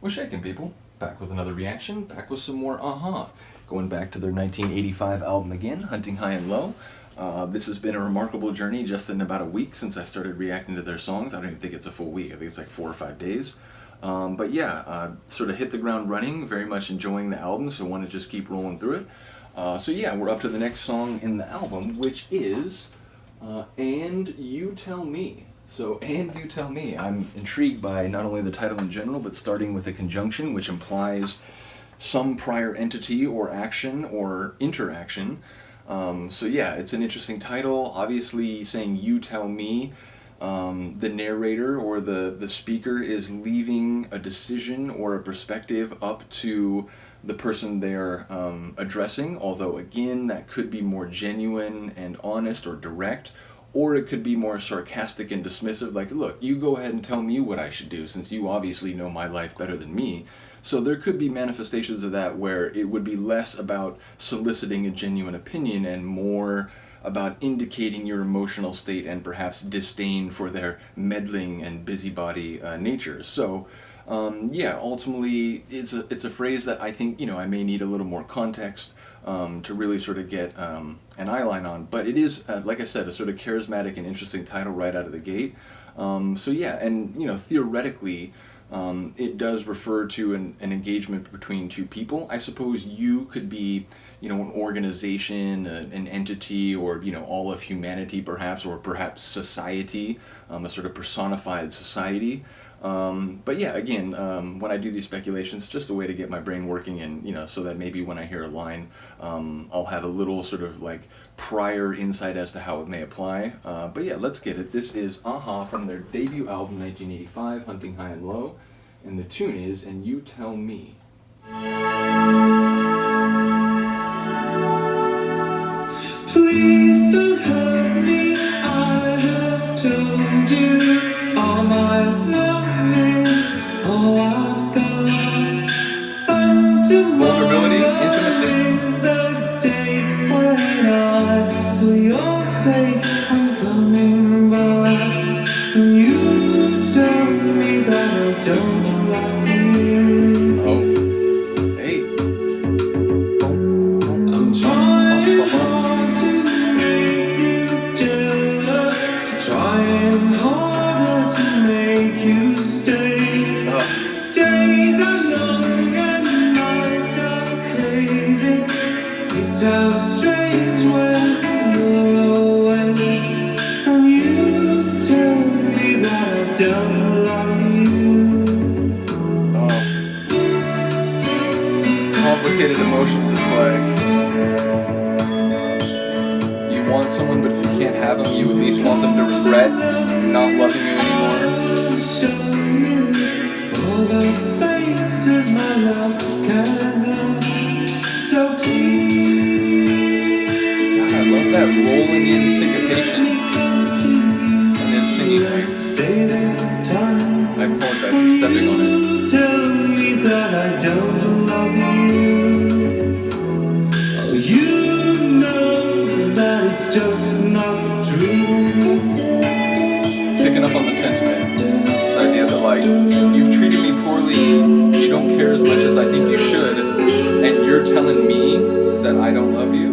What's shaking, people? Back with another reaction, back with some more Aha. Going back to their 1985 album again, Hunting High and Low. This has been a remarkable journey just in about a week since I started reacting to their songs. I don't even think it's a full week, I think it's like 4 or 5 days. But yeah, sort of hit the ground running, very much enjoying the album, so want to just keep rolling through it. So yeah, we're up to the next song in the album, which is And You Tell Me. So, And You Tell Me. I'm intrigued by not only the title in general, but starting with a conjunction, which implies some prior entity or action or interaction. So yeah, it's an interesting title. Obviously saying you tell me, the narrator or the speaker is leaving a decision or a perspective up to the person they're addressing, although again that could be more genuine and honest or direct, or it could be more sarcastic and dismissive, like, look, you go ahead and tell me what I should do since you obviously know my life better than me. So there could be manifestations of that where it would be less about soliciting a genuine opinion and more about indicating your emotional state and perhaps disdain for their meddling and busybody nature. So yeah, ultimately it's a phrase that I think, I may need a little more context to really sort of get an eyeline on. But it is, like I said, a sort of charismatic and interesting title right out of the gate. So yeah, and theoretically, it does refer to an engagement between two people. I suppose you could be, an organization, an entity, or, all of humanity perhaps, or perhaps society, a sort of personified society. But yeah, again, when I do these speculations, it's just a way to get my brain working and, so that maybe when I hear a line, I'll have a little sort of like prior insight as to how it may apply. But yeah, let's get it. This is Aha from their debut album, 1985, Hunting High and Low. And the tune is And You Tell Me. Please don't hurt me, I have told you all my love is all I've got. And Vulnerability, intimacy. is the day when I, for your sake, I'm coming back. And you tell me that I don't love you. Oh, hey. I'm trying hard to make you jealous, trying harder to make you stay. Days are long and nights are crazy. It's so strange when you're away, and you tell me that I don't love you. Complicated emotions at play. You want someone, but if you can't have them, you at least want them to regret not loving you anymore. Show you all the faces my love can have. So please, God, I love that rolling in syncopation in his singing. stay this time. I apologize for stepping on it. Tell me that I don't love you. Oh, you know that it's just not true. Picking up on the sentiment, this idea that like, you've treated me poorly, you don't care as much as I think you should, and you're telling me that I don't love you?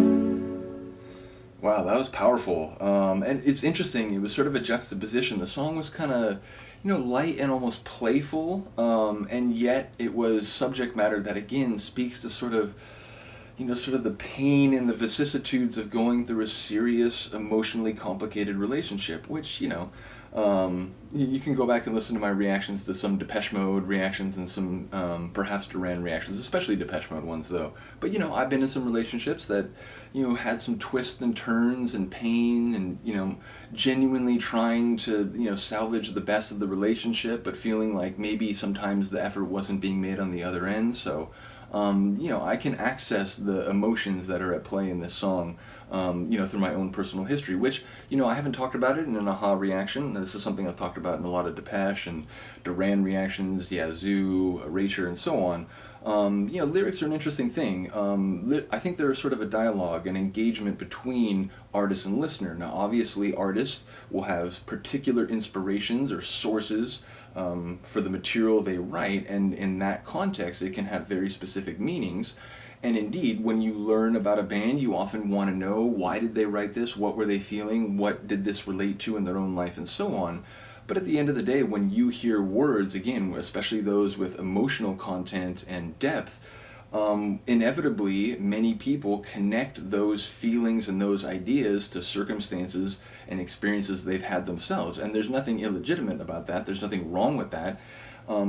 Wow, that was powerful. And it's interesting, it was sort of a juxtaposition. The song was kind of, light and almost playful, and yet it was subject matter that again speaks to sort of the pain and the vicissitudes of going through a serious, emotionally complicated relationship, which, you can go back and listen to my reactions to some Depeche Mode reactions and some perhaps Duran reactions, especially Depeche Mode ones though. But, I've been in some relationships that, had some twists and turns and pain and, genuinely trying to, salvage the best of the relationship, but feeling like maybe sometimes the effort wasn't being made on the other end. So, I can access the emotions that are at play in this song, through my own personal history, which, I haven't talked about it in an Aha reaction. This is something I've talked about in a lot of Depeche and Duran reactions, Yazoo, Erasure, and so on. Lyrics are an interesting thing. I think there is sort of a dialogue, an engagement between artist and listener. Now, obviously, artists will have particular inspirations or sources for the material they write, and in that context, it can have very specific meanings. And indeed, when you learn about a band, you often want to know, why did they write this? What were they feeling? What did this relate to in their own life, and so on. But at the end of the day, when you hear words, again, especially those with emotional content and depth, inevitably many people connect those feelings and those ideas to circumstances and experiences they've had themselves. And there's nothing illegitimate about that, there's nothing wrong with that.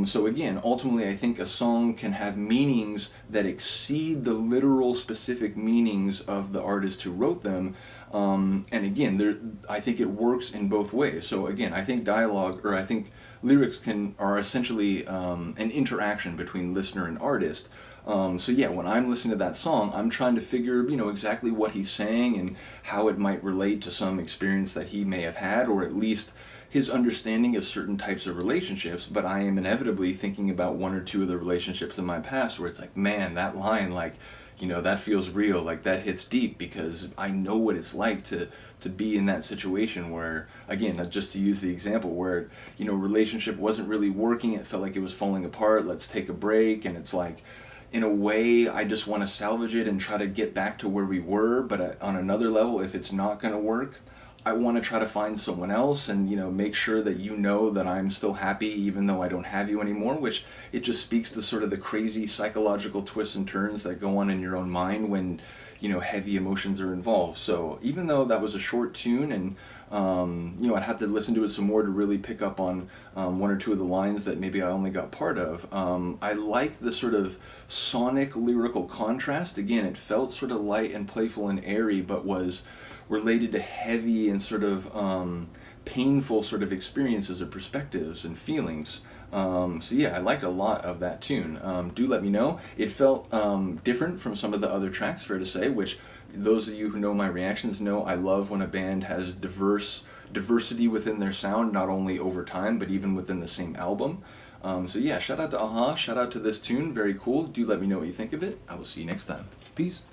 So again, ultimately, I think a song can have meanings that exceed the literal specific meanings of the artist who wrote them. And again, I think it works in both ways. So again, I think I think lyrics are essentially an interaction between listener and artist. So yeah, when I'm listening to that song, I'm trying to figure, exactly what he's saying and how it might relate to some experience that he may have had, or at least his understanding of certain types of relationships. But I am inevitably thinking about one or two of the relationships in my past where it's like, man, that line, like, that feels real, like that hits deep, because I know what it's like to be in that situation where, again, just to use the example where, relationship wasn't really working, it felt like it was falling apart, let's take a break, and it's like, in a way, I just want to salvage it and try to get back to where we were, but on another level, if it's not going to work, I want to try to find someone else and, make sure that that I'm still happy even though I don't have you anymore, which it just speaks to sort of the crazy psychological twists and turns that go on in your own mind when, heavy emotions are involved. So even though that was a short tune and, I'd have to listen to it some more to really pick up on one or two of the lines that maybe I only got part of, I like the sort of sonic lyrical contrast. Again, it felt sort of light and playful and airy, but was related to heavy and sort of painful sort of experiences or perspectives and feelings. So yeah, I liked a lot of that tune. Do let me know. It felt different from some of the other tracks, fair to say, which those of you who know my reactions know I love when a band has diversity within their sound, not only over time, but even within the same album. So yeah, shout out to Aha, shout out to this tune, very cool. Do let me know what you think of it. I will see you next time. Peace.